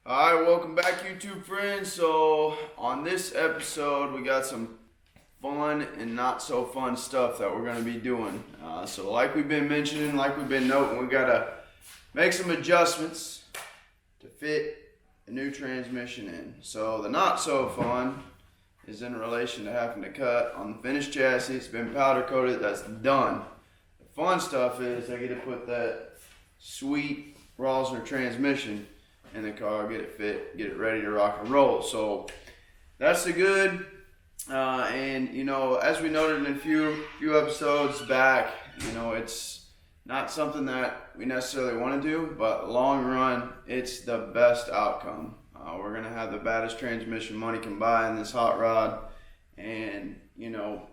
Alright, welcome back YouTube friends. So on this episode we got some fun and not so fun stuff that we're going to be doing. So like we've been mentioning, like we've been noting, we got to make some adjustments to fit a new transmission in. So the not so fun is in relation to having to cut on the finished chassis. It's been powder coated, that's done. The fun stuff is I get to put that sweet Rossler transmission in the car, get it fit, get it ready to rock and roll. So that's the good. And you know, as we noted in a few episodes back, you know, it's not something that we necessarily want to do, but long run, it's the best outcome. We're gonna have the baddest transmission money can buy in this hot rod, and you know,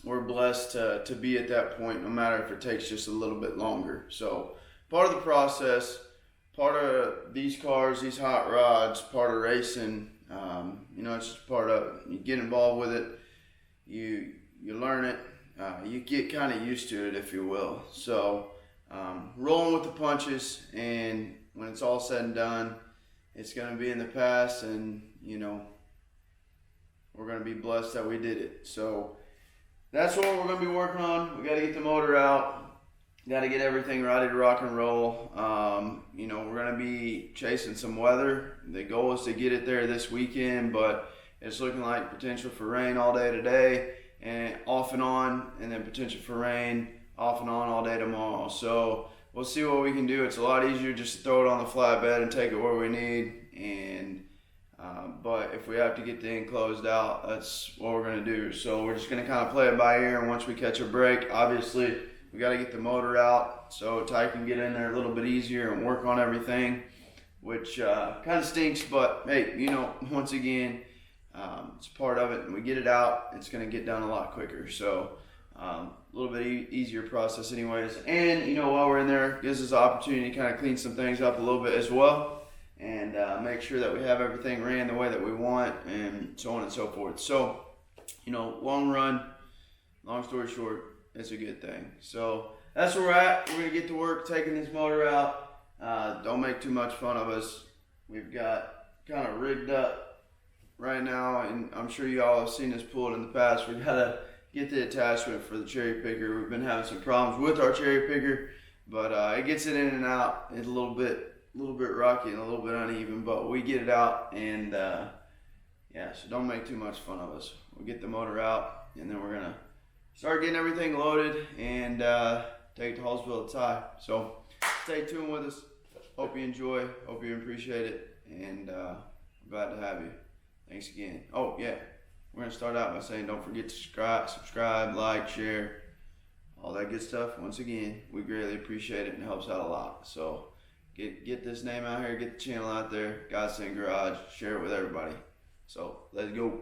we're blessed to be at that point, no matter if it takes just a little bit longer. So part of the process, part of these cars, these hot rods, part of racing, you know, it's just part of it. You get involved with it, you learn it, you get kind of used to it, if you will. So rolling with the punches, and when it's all said and done, it's going to be in the past, and you know, we're going to be blessed that we did it. So that's what we're going to be working on. We got to get the motor out. Got to get everything ready to rock and roll. You know, we're going to be chasing some weather. The goal is to get it there this weekend, but it's looking like potential for rain all day today and off and on, and then potential for rain off and on all day tomorrow. So we'll see what we can do. It's a lot easier just to throw it on the flatbed and take it where we need. And but if we have to get the end closed out, that's what we're going to do. So we're just going to kind of play it by ear, and once we catch a break, obviously, we got to get the motor out so Ty can get in there a little bit easier and work on everything, which kind of stinks, but hey, you know, once again, it's part of it, and we get it out, it's going to get done a lot quicker. So a little bit easier process anyways. And you know, while we're in there, it gives us an opportunity to kind of clean some things up a little bit as well, and make sure that we have everything ran the way that we want, and so on and so forth. So, you know, long run, long story short, it's a good thing. So that's where we're at. We're going to get to work taking this motor out. Don't make too much fun of us. We've got kind of rigged up right now, and I'm sure you all have seen this pulled in the past. We've got to get the attachment for the cherry picker. We've been having some problems with our cherry picker, but it gets it in and out. It's a little bit rocky and a little bit uneven, but we get it out, and yeah, so don't make too much fun of us. We'll get the motor out, and then we're going to start getting everything loaded and take it to Hallsville to Ty. So stay tuned with us. Hope you enjoy. Hope you appreciate it. And I'm glad to have you. Thanks again. Oh, yeah. We're going to start out by saying don't forget to subscribe, like, share, all that good stuff. Once again, we greatly appreciate it, and it helps out a lot. So get this name out here. Get the channel out there. Godsend Garage. Share it with everybody. So let's go.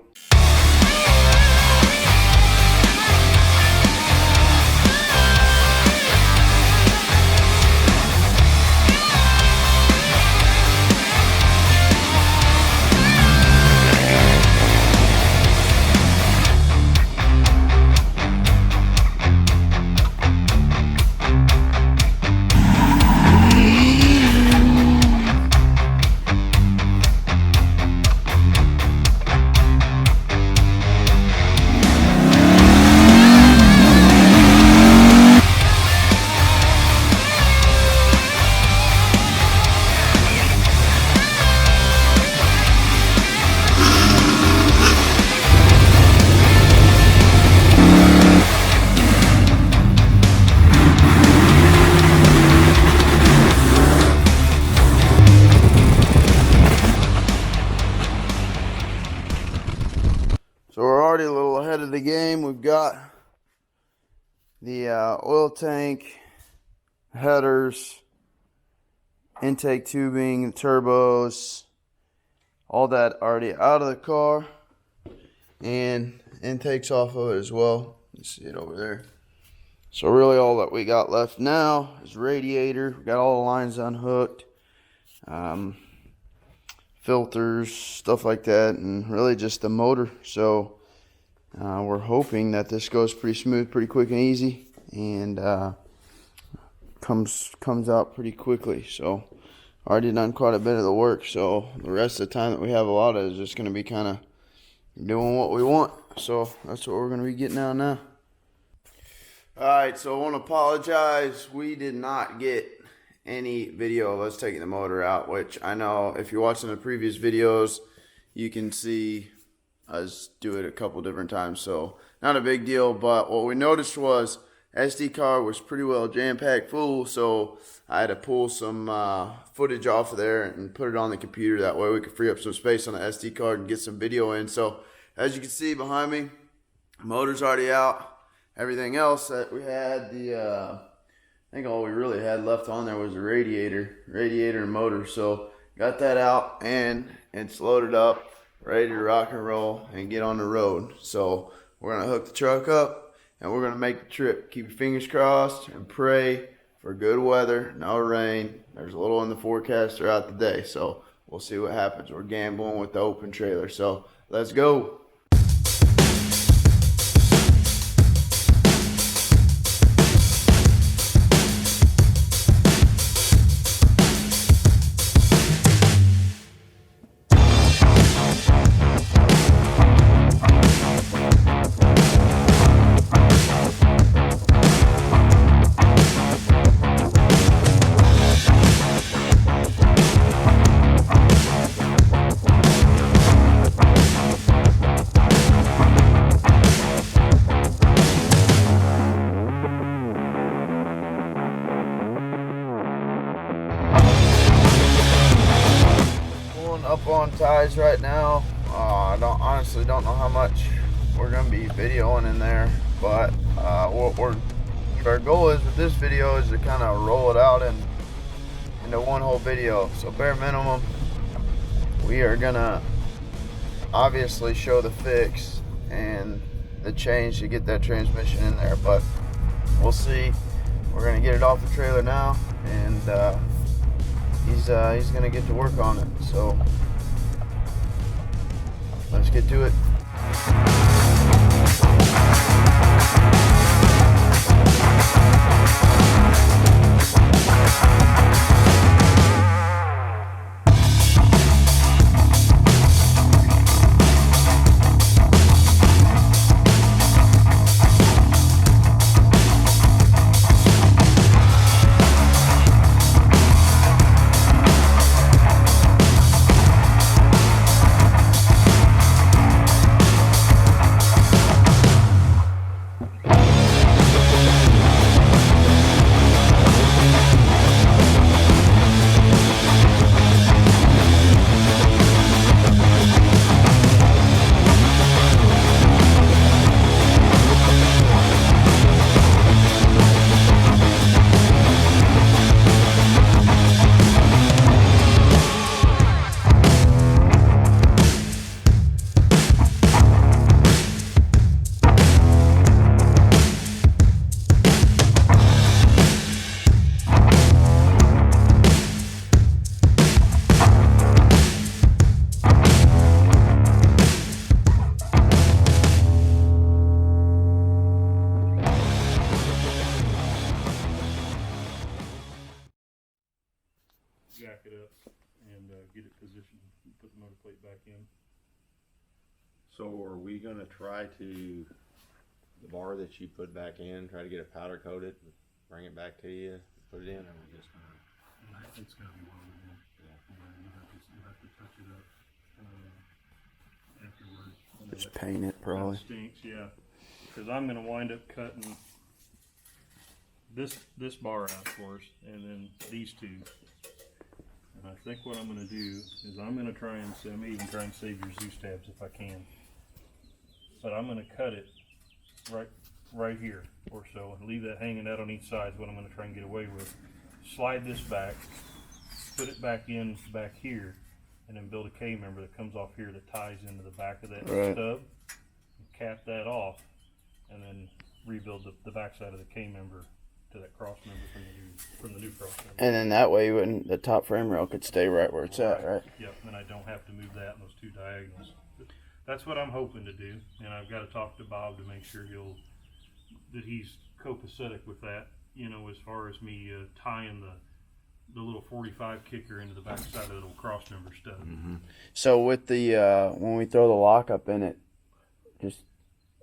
So we're already a little ahead of the game. We've got the oil tank, headers, intake tubing, turbos, all that already out of the car, and intakes off of it as well. You see it over there. So really all that we got left now is radiator. We got all the lines unhooked, filters, stuff like that, and really just the motor. So we're hoping that this goes pretty smooth, pretty quick and easy, and comes out pretty quickly. So already done quite a bit of the work, so the rest of the time that we have allotted is just going to be kind of doing what we want. So that's what we're going to be getting out now. Alright, so I want to apologize. We did not get any video of us taking the motor out, which I know if you're watching the previous videos, you can see us do it a couple different times, so not a big deal. But what we noticed was SD card was pretty well jam-packed full, so I had to pull some footage off of there and put it on the computer. That way we could free up some space on the SD card and get some video in. So as you can see behind me, motor's already out. Everything else that we had, I think all we really had left on there was the radiator and motor. So got that out and it's loaded up, ready to rock and roll and get on the road. So we're gonna hook the truck up and we're gonna make the trip. Keep your fingers crossed and pray for good weather, no rain. There's a little in the forecast throughout the day, so we'll see what happens. We're gambling with the open trailer, so let's go. Up on ties right now. I honestly don't know how much we're gonna be videoing in there, but what our goal is with this video is to kind of roll it out into one whole video. So bare minimum, we are gonna obviously show the fix and the change to get that transmission in there, but we'll see. We're gonna get it off the trailer now, and he's gonna get to work on it. So let's get to it. Jack it up and get it positioned, put the motor plate back in. So are we gonna try to, the bar that you put back in, try to get it powder coated, bring it back to you, put it in, or we just gonna? It's gotta be welded in. You'll have to touch it up afterwards. Just paint it probably. Stinks, yeah. Because I'm gonna wind up cutting this bar out for us, and then these two. And I think what I'm going to do is I'm going to try and even try and save your Zeus tabs if I can. But I'm going to cut it right here or so and leave that hanging out on each side is what I'm going to try and get away with. Slide this back, put it back in back here, and then build a K-member that comes off here that ties into the back of that stub. Cap that off, and then rebuild the back side of the K-member to that cross member from the new cross member. And then that way, the top frame rail could stay right where it's at, right? Yep, and I don't have to move that and those two diagonals. But that's what I'm hoping to do, and I've got to talk to Bob to make sure that he's copacetic with that. You know, as far as me tying the little 45 kicker into the back side of the little cross member stud. So with the when we throw the lockup in it, just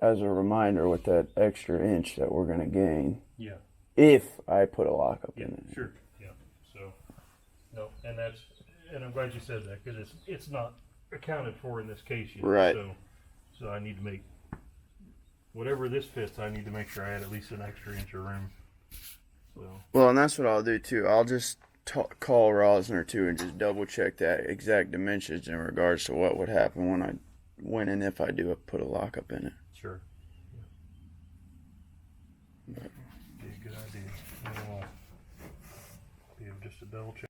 as a reminder, with that extra inch that we're gonna gain, Yeah. if I put a lockup Yeah. in it. Sure. Yeah. So no, and I'm glad you said that, because it's not accounted for in this case yet. Right. So I need to make whatever this fits. I need to make sure I had at least an extra inch of room. So Well, and that's what I'll do too. I'll just call Rossler too and just double check that exact dimensions in regards to what would happen when and if I do put a lockup in it. sure. Yeah. Be a good idea. We'll be able just to double check.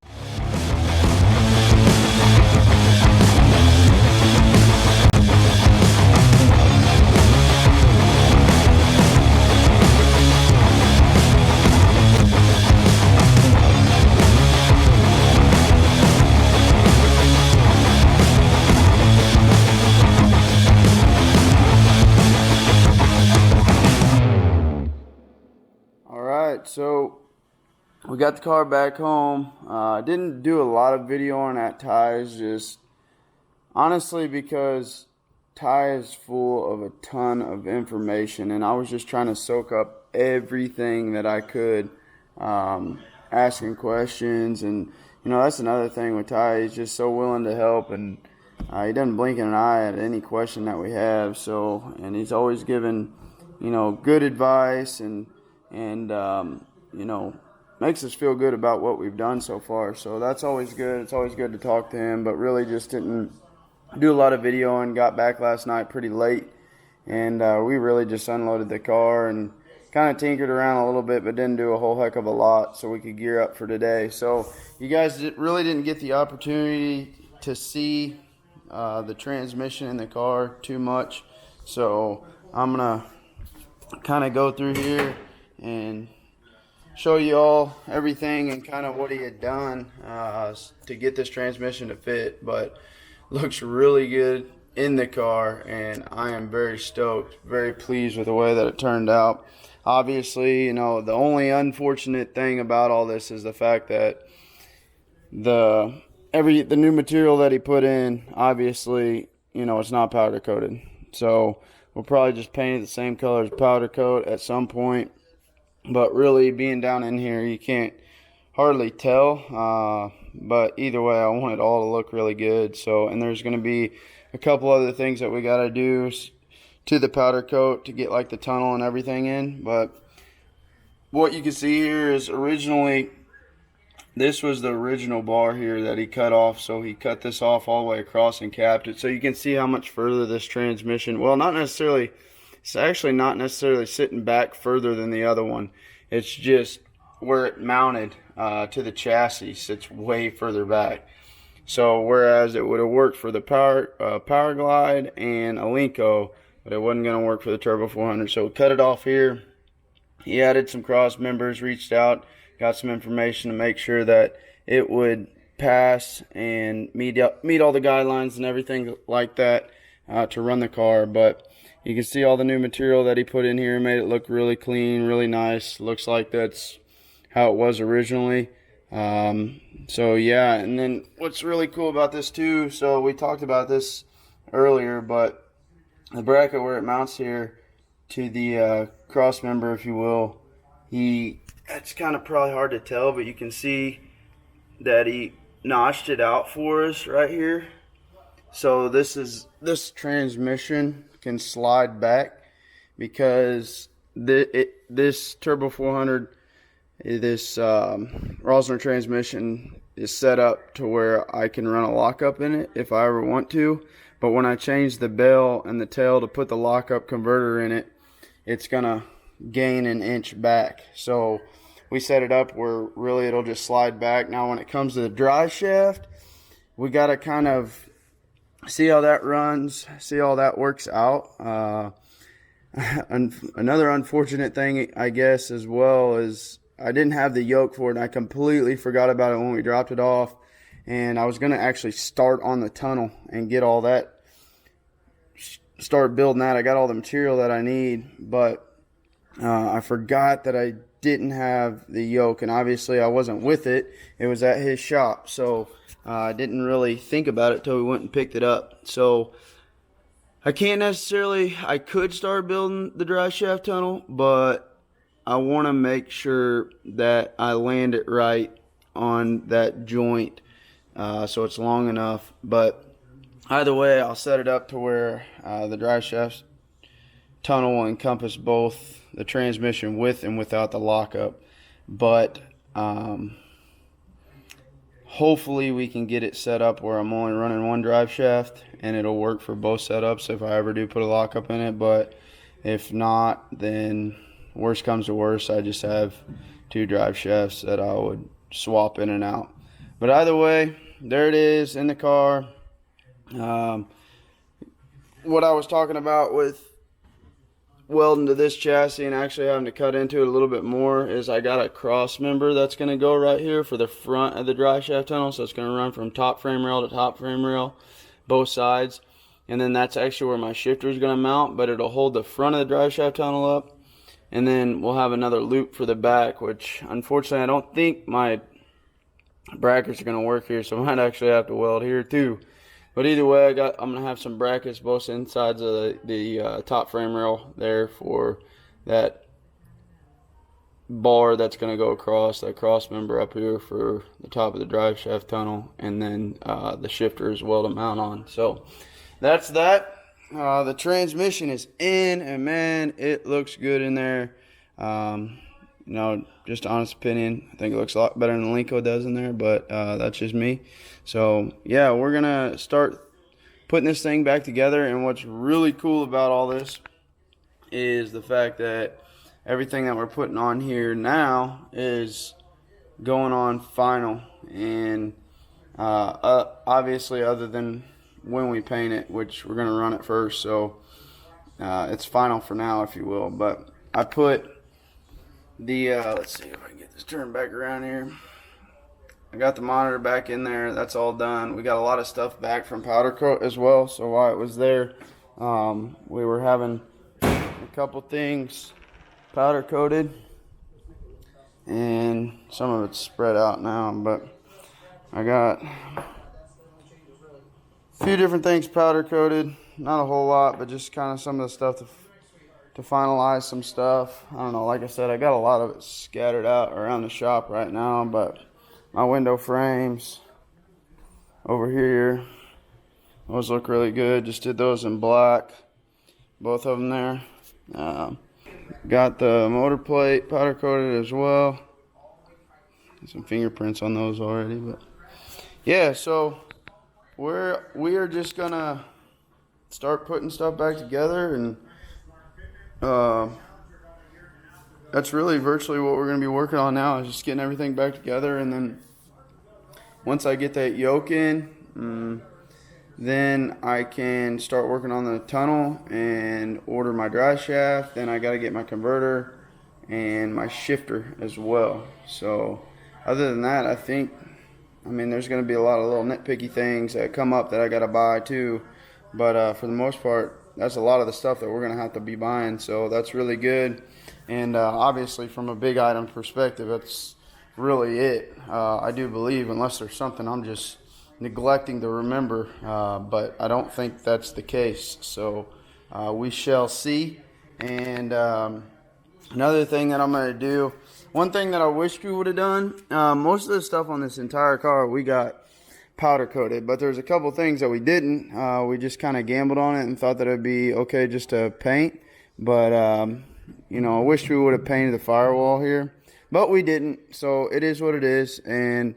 So we got the car back home. Didn't do a lot of video on that ties, just honestly because Ty is full of a ton of information, and I was just trying to soak up everything that I could, asking questions. And that's another thing with Ty. He's just so willing to help, and he doesn't blink an eye at any question that we have. So, and he's always given good advice and makes us feel good about what we've done so far. So that's always good. It's always good to talk to him, but really just didn't do a lot of video and got back last night pretty late. And we really just unloaded the car and kind of tinkered around a little bit, but didn't do a whole heck of a lot so we could gear up for today. So you guys really didn't get the opportunity to see the transmission in the car too much. So I'm going to kind of go through here and show you all everything and kind of what he had done to get this transmission to fit. But looks really good in the car, and I am very stoked, very pleased with the way that it turned out. Obviously, the only unfortunate thing about all this is the fact that the new material that he put in, obviously, it's not powder coated. So we'll probably just paint it the same color as powder coat at some point. But really, being down in here, you can't hardly tell. But either way, I want it all to look really good. So, and there's going to be a couple other things that we got to do to the powder coat to get like the tunnel and everything in. But what you can see here is originally, this was the original bar here that he cut off. So he cut this off all the way across and capped it. So you can see how much further this transmission, well, not necessarily, it's actually not necessarily sitting back further than the other one. It's just where it mounted to the chassis sits way further back. So whereas it would have worked for the Power Glide and a Linko, but it wasn't going to work for the Turbo 400. So we cut it off here. He added some cross members, reached out, got some information to make sure that it would pass and meet all the guidelines and everything like that to run the car. But you can see all the new material that he put in here, made it look really clean, really nice. Looks like that's how it was originally. So yeah, and then what's really cool about this too, so we talked about this earlier, but the bracket where it mounts here to the cross member, if you will, it's kind of probably hard to tell, but you can see that he notched it out for us right here. So this transmission can slide back because this Turbo 400, this Rossler transmission is set up to where I can run a lockup in it if I ever want to. But when I change the bell and the tail to put the lockup converter in it, it's gonna gain an inch back. So we set it up where really it'll just slide back. Now when it comes to the drive shaft, we gotta kind of see how that runs, see how that works out. Another unfortunate thing, I guess, as well, is I didn't have the yoke for it, and I completely forgot about it when we dropped it off. And I was going to actually start on the tunnel and get all that, start building that. I got all the material that I need, but I forgot that I didn't have the yoke, and obviously I wasn't with it. It was at his shop, so I didn't really think about it till we went and picked it up. So I could start building the drive shaft tunnel, but I want to make sure that I land it right on that joint, so it's long enough. But either way, I'll set it up to where the drive shaft tunnel will encompass both the transmission with and without the lockup. But hopefully we can get it set up where I'm only running one drive shaft and it'll work for both setups if I ever do put a lockup in it. But if not, then worst comes to worst, I just have two drive shafts that I would swap in and out. But either way, there it is in the car. What I was talking about with welding to this chassis and actually having to cut into it a little bit more is I got a cross member that's going to go right here for the front of the drive shaft tunnel. So it's going to run from top frame rail to top frame rail, both sides. And then that's actually where my shifter is going to mount, but it'll hold the front of the drive shaft tunnel up. And then we'll have another loop for the back, which unfortunately I don't think my brackets are going to work here, so I might actually have to weld here too. But either way, I'm going to have some brackets both insides of the top frame rail there for that bar that's going to go across, that cross member up here for the top of the drive shaft tunnel, and then the shifter as well to mount on. So that's that. The transmission is in, and man, it looks good in there. You know, just honest opinion, I think it looks a lot better than Linko does in there, but that's just me. So yeah, we're gonna start putting this thing back together. And what's really cool about all this is the fact that everything that we're putting on here now is going on final, and obviously other than when we paint it, which we're gonna run it first, so it's final for now, if you will. But I put the let's see if I can get this turned back around here. I got the monitor back in there. That's all done. We got a lot of stuff back from powder coat as well, so while it was there, we were having a couple things powder coated, and some of it's spread out now, but I got a few different things powder coated. Not a whole lot, but just kind of some of the stuff to finalize some stuff. I don't know, like I said, I got a lot of it scattered out around the shop right now, but my window frames over here, those look really good. Just did those in black, both of them there. Got the motor plate powder coated as well. Some fingerprints on those already, but yeah, so we are just gonna start putting stuff back together, and that's really virtually what we're going to be working on now, is just getting everything back together. And then once I get that yoke in, then I can start working on the tunnel and order my drive shaft. Then I got to get my converter and my shifter as well. So other than that, I mean, there's going to be a lot of little nitpicky things that come up that I got to buy too. But for the most part, that's a lot of the stuff that we're going to have to be buying. So that's really good. And obviously from a big item perspective, that's really it. I do believe, unless there's something I'm just neglecting to remember, but I don't think that's the case. So we shall see. And another thing that I'm going to do, one thing that I wish we would have done, most of the stuff on this entire car we got powder coated, but there's a couple things that we didn't. We just kind of gambled on it and thought that it'd be okay just to paint. But you know, I wish we would have painted the firewall here, but we didn't. So it is what it is. And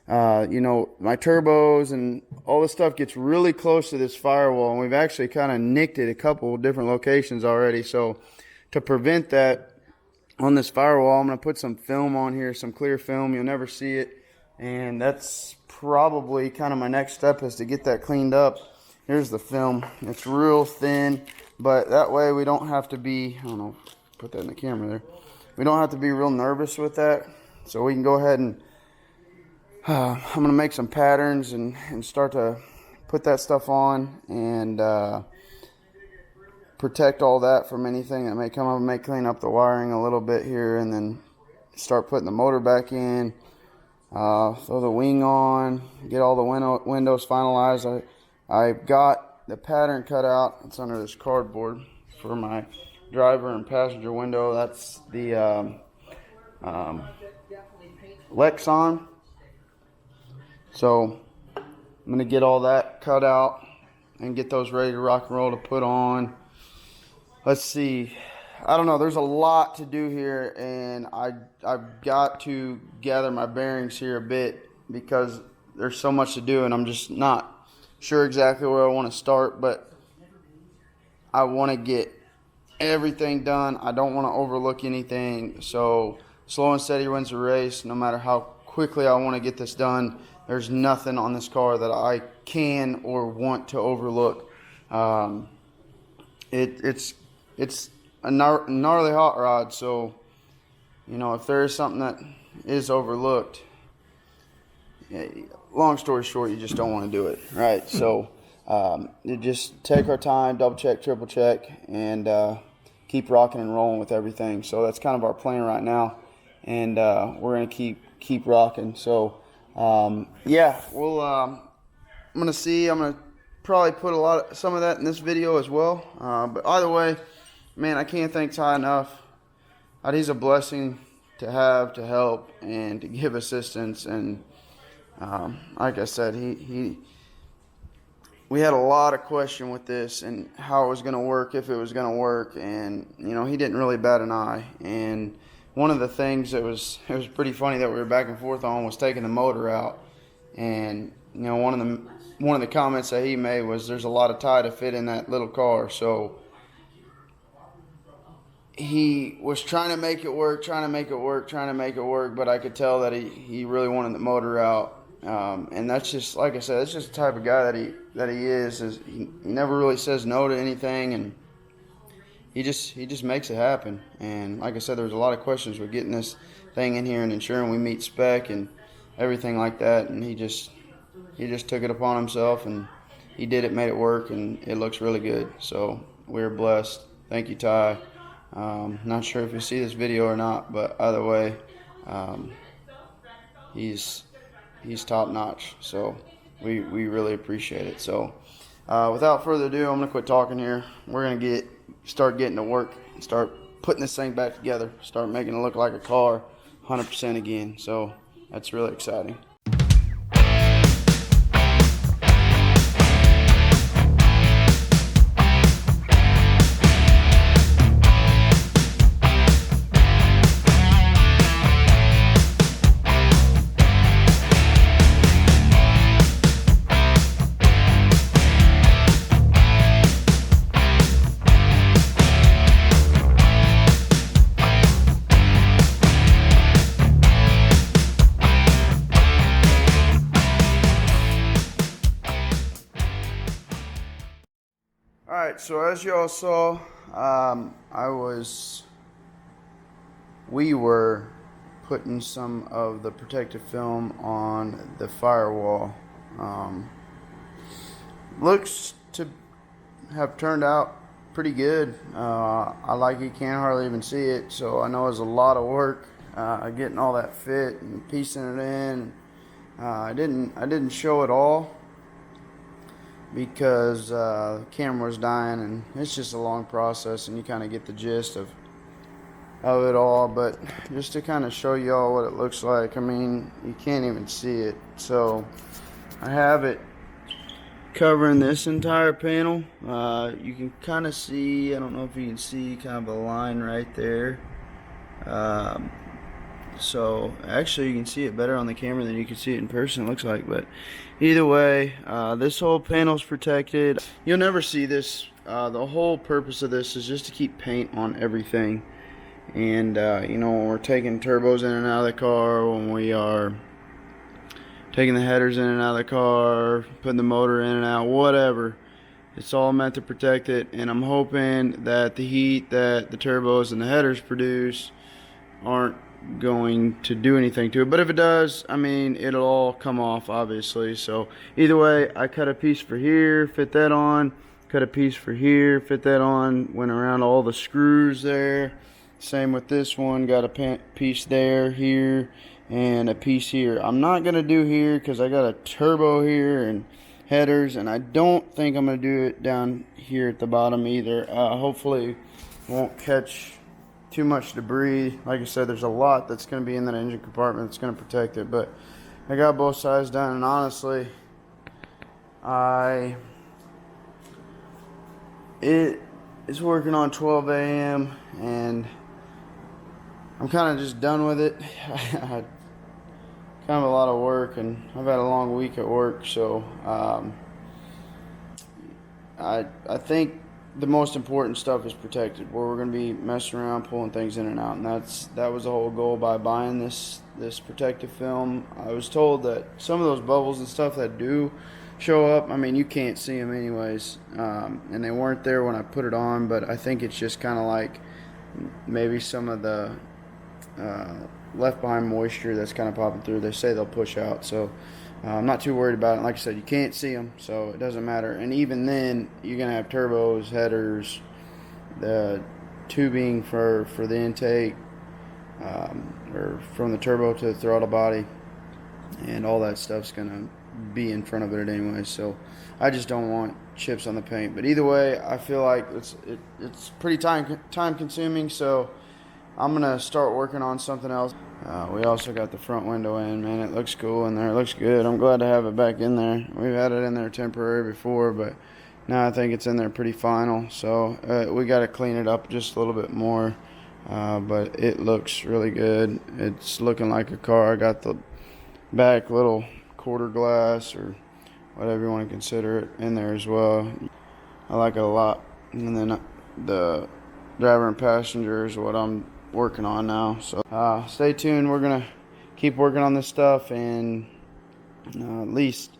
you know, my turbos and all this stuff gets really close to this firewall, and we've actually kind of nicked it a couple different locations already. So to prevent that on this firewall, I'm going to put some film on here, some clear film. You'll never see it. And that's probably kind of my next step, is to get that cleaned up. Here's the film. It's real thin, but that way we don't have to be, I don't know, put that in the camera there. We don't have to be real nervous with that. So we can go ahead and, I'm going to make some patterns and start to put that stuff on and protect all that from anything that may come up. I may clean up the wiring a little bit here, and then start putting the motor back in, throw the wing on, get all the windows finalized. I got the pattern cut out. It's under this cardboard for my driver and passenger window. That's the Lexon. So I'm going to get all that cut out and get those ready to rock and roll to put on. Let's see. I don't know. There's a lot to do here, and I've got to gather my bearings here a bit because there's so much to do, and I'm just not sure exactly where I want to start, but I want to get everything done. I don't want to overlook anything. So slow and steady wins the race. No matter how quickly I want to get this done, there's nothing on this car that I can or want to overlook. It's a gnarly hot rod, so you know, if there is something that is overlooked, long story short, you just don't want to do it, right? So you just take our time, double check, triple check, and keep rocking and rolling with everything. So that's kind of our plan right now, and we're gonna keep rocking. So yeah, we'll I'm gonna probably put some of that in this video as well, but either way, man, I can't thank Ty enough. He's a blessing to have, to help, and to give assistance. And like I said, we had a lot of question with this and how it was going to work, if it was going to work, and you know, he didn't really bat an eye. And one of the things that was pretty funny that we were back and forth on was taking the motor out. And you know, one of the comments that he made was, "There's a lot of tie to fit in that little car." So he was trying to make it work, but I could tell that he really wanted the motor out. And that's just, like I said, that's just the type of guy that he is he never really says no to anything, and he just makes it happen. And like I said, there was a lot of questions with getting this thing in here and ensuring we meet spec and everything like that, and he just took it upon himself, and he did it, made it work, and it looks really good. So we're blessed. Thank you, Ty. Not sure if you see this video or not, but either way, he's top notch. So we really appreciate it. So without further ado, I'm gonna quit talking here. We're gonna start getting to work and start putting this thing back together, start making it look like a car 100% again. So that's really exciting. Alright, so as you all saw, we were putting some of the protective film on the firewall. Looks to have turned out pretty good. I like you can't hardly even see it, so I know it's a lot of work getting all that fit and piecing it in. I didn't show it all because the camera was dying, and it's just a long process, and you kind of get the gist of it all. But just to kind of show you all what it looks like, I mean, you can't even see it. So I have it covering this entire panel. You can kind of see, I don't know if you can see kind of a line right there. So actually you can see it better on the camera than you can see it in person, it looks like. But either way, this whole panel's protected. You'll never see this. The whole purpose of this is just to keep paint on everything. And you know, when we're taking turbos in and out of the car, when we are taking the headers in and out of the car, putting the motor in and out, whatever, it's all meant to protect it. And I'm hoping that the heat that the turbos and the headers produce aren't going to do anything to it. But if it does, I mean, it'll all come off, obviously. So either way, I cut a piece for here, fit that on, cut a piece for here, fit that on, went around all the screws there, Same with this one, got a piece there, here, and a piece here. I'm not going to do here because I got a turbo here and headers, and I don't think I'm going to do it down here at the bottom either. Hopefully won't catch too much debris. Like I said, there's a lot that's going to be in that engine compartment that's going to protect it, but I got both sides done, and honestly, it is working on 12 a.m. and I'm kind of just done with it. Kind of a lot of work, and I've had a long week at work, so I think the most important stuff is protected, where we're going to be messing around, pulling things in and out, and that was the whole goal by buying this protective film. I was told that some of those bubbles and stuff that do show up, I mean, you can't see them anyways, and they weren't there when I put it on, but I think it's just kind of like maybe some of the left behind moisture that's kind of popping through. They say they'll push out, so I'm not too worried about it. Like I said, you can't see them, so it doesn't matter. And even then, you're gonna have turbos, headers, the tubing for the intake, or from the turbo to the throttle body, and all that stuff's gonna be in front of it anyway. So I just don't want chips on the paint. But either way, I feel like it's pretty time consuming, so I'm gonna start working on something else. We also got the front window in, man. It looks cool in there. It looks good. I'm glad to have it back in there. We've had it in there temporary before, but now I think it's in there pretty final. So we got to clean it up just a little bit more, but it looks really good. It's looking like a car. I got the back little quarter glass, or whatever you want to consider it, in there as well. I like it a lot. And then the driver and passenger is what I'm working on now. So stay tuned. We're gonna keep working on this stuff, and at least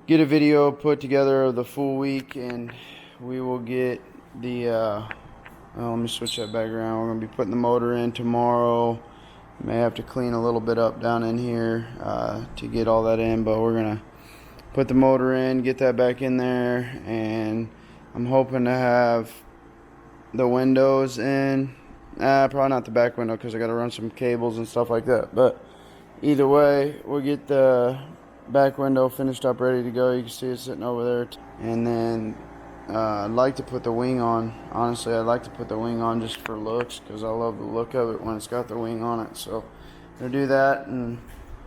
get a video put together of the full week, and we will get the let me switch that back around. We're gonna be putting the motor in tomorrow. May have to clean a little bit up down in here to get all that in, but we're gonna put the motor in, get that back in there, and I'm hoping to have the windows in. Probably not the back window because I got to run some cables and stuff like that. But either way, we'll get the back window finished up, ready to go. You can see it sitting over there. And then I'd like to put the wing on. Honestly, I'd like to put the wing on just for looks, because I love the look of it when it's got the wing on it. So I'm going to do that, and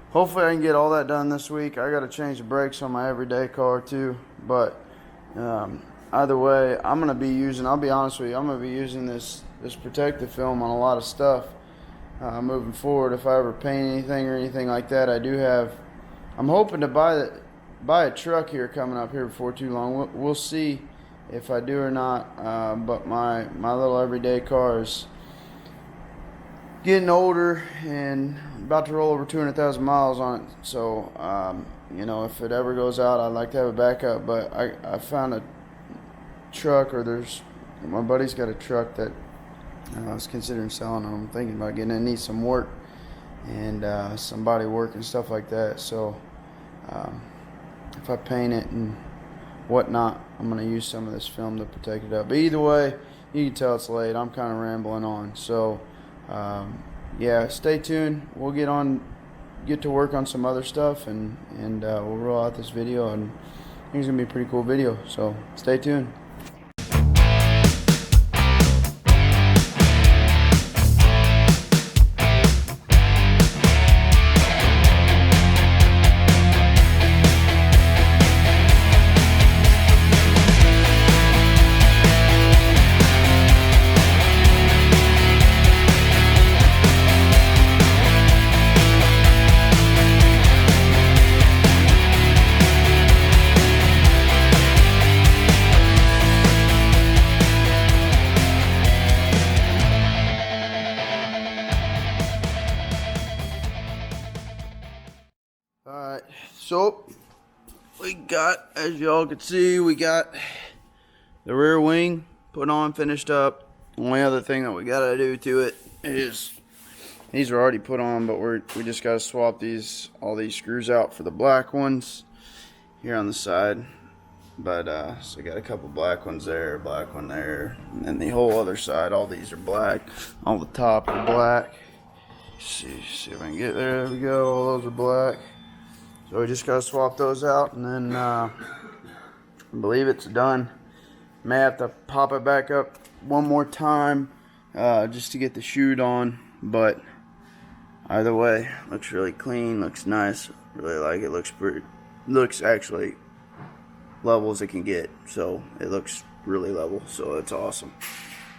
hopefully I can get all that done this week. I got to change the brakes on my everyday car too. But either way, I'll be honest with you, I'm going to be using this protective film on a lot of stuff moving forward. If I ever paint anything or anything like that, I'm hoping to buy a truck here coming up here before too long. We'll see if I do or not, but my little everyday car is getting older and about to roll over 200,000 miles on it. So if it ever goes out, I'd like to have a backup. But I found a truck, or my buddy's got a truck that I was considering selling. I'm thinking about getting it. It needs some work and some body work and stuff like that. So if I paint it and whatnot, I'm going to use some of this film to protect it up. But either way, you can tell it's late. I'm kind of rambling on. So yeah, stay tuned. We'll get to work on some other stuff, and we'll roll out this video, and I think it's going to be a pretty cool video. So stay tuned. Alright, so we got, as y'all can see, we got the rear wing put on, finished up. Only other thing that we gotta do to it is, these are already put on, but we just gotta swap all these screws out for the black ones here on the side. But so I got a couple black ones there, black one there, and then the whole other side, all these are black. All the top are black. See if I can get there. There we go. All those are black. So we just gotta swap those out, and then I believe it's done. May have to pop it back up one more time just to get the chute on, but either way, looks really clean, looks nice. Really like it. Looks actually level as it can get, so it looks really level, so it's awesome.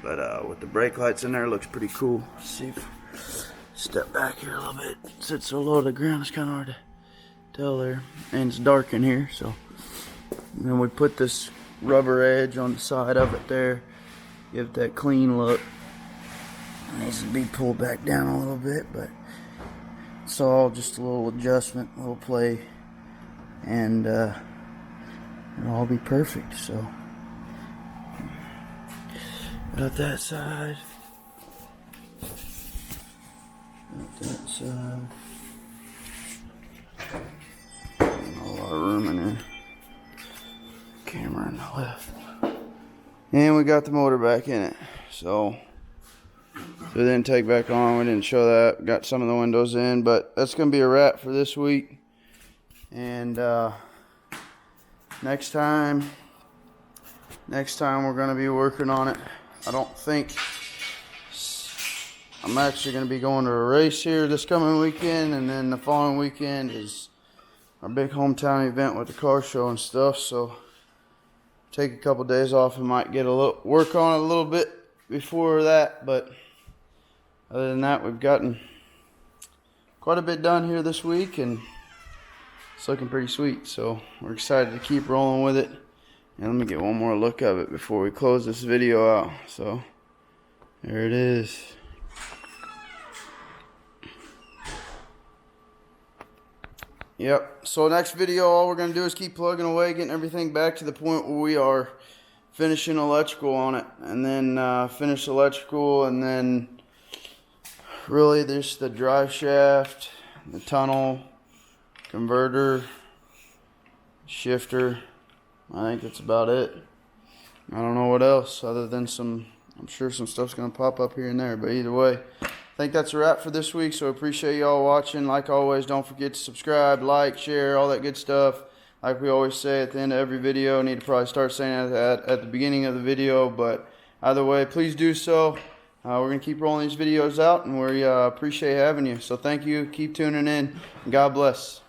But with the brake lights in there, it looks pretty cool. Let's see if step back here a little bit. It sits so low to the ground, it's kind of hard to tell there, and it's dark in here. So then we put this rubber edge on the side of it there, give it that clean look. It needs to be pulled back down a little bit, but it's all just a little adjustment, a little play, and it'll all be perfect. So got that side, got that side. A lot of room in here. Camera in the left, and we got the motor back in it. So it didn't take back on. We didn't show that. Got some of the windows in, but that's gonna be a wrap for this week. And next time we're gonna be working on it. I don't think I'm actually gonna be going to a race here this coming weekend, and then the following weekend is our big hometown event with the car show and stuff. So take a couple days off and might get a little work on it a little bit before that. But other than that, we've gotten quite a bit done here this week, and it's looking pretty sweet. So we're excited to keep rolling with it. And let me get one more look of it before we close this video out. So there it is. Yep, so next video, all we're going to do is keep plugging away, getting everything back to the point where we are finishing electrical on it. And then finish electrical, and then really there's the drive shaft, the tunnel, converter, shifter. I think that's about it. I don't know what else other than I'm sure some stuff's going to pop up here and there. But either way, I think that's a wrap for this week, so I appreciate y'all watching. Like always, don't forget to subscribe, like, share, all that good stuff. Like we always say at the end of every video, I need to probably start saying that at the beginning of the video, but either way, please do so. We're going to keep rolling these videos out, and we appreciate having you. So thank you, keep tuning in, and God bless.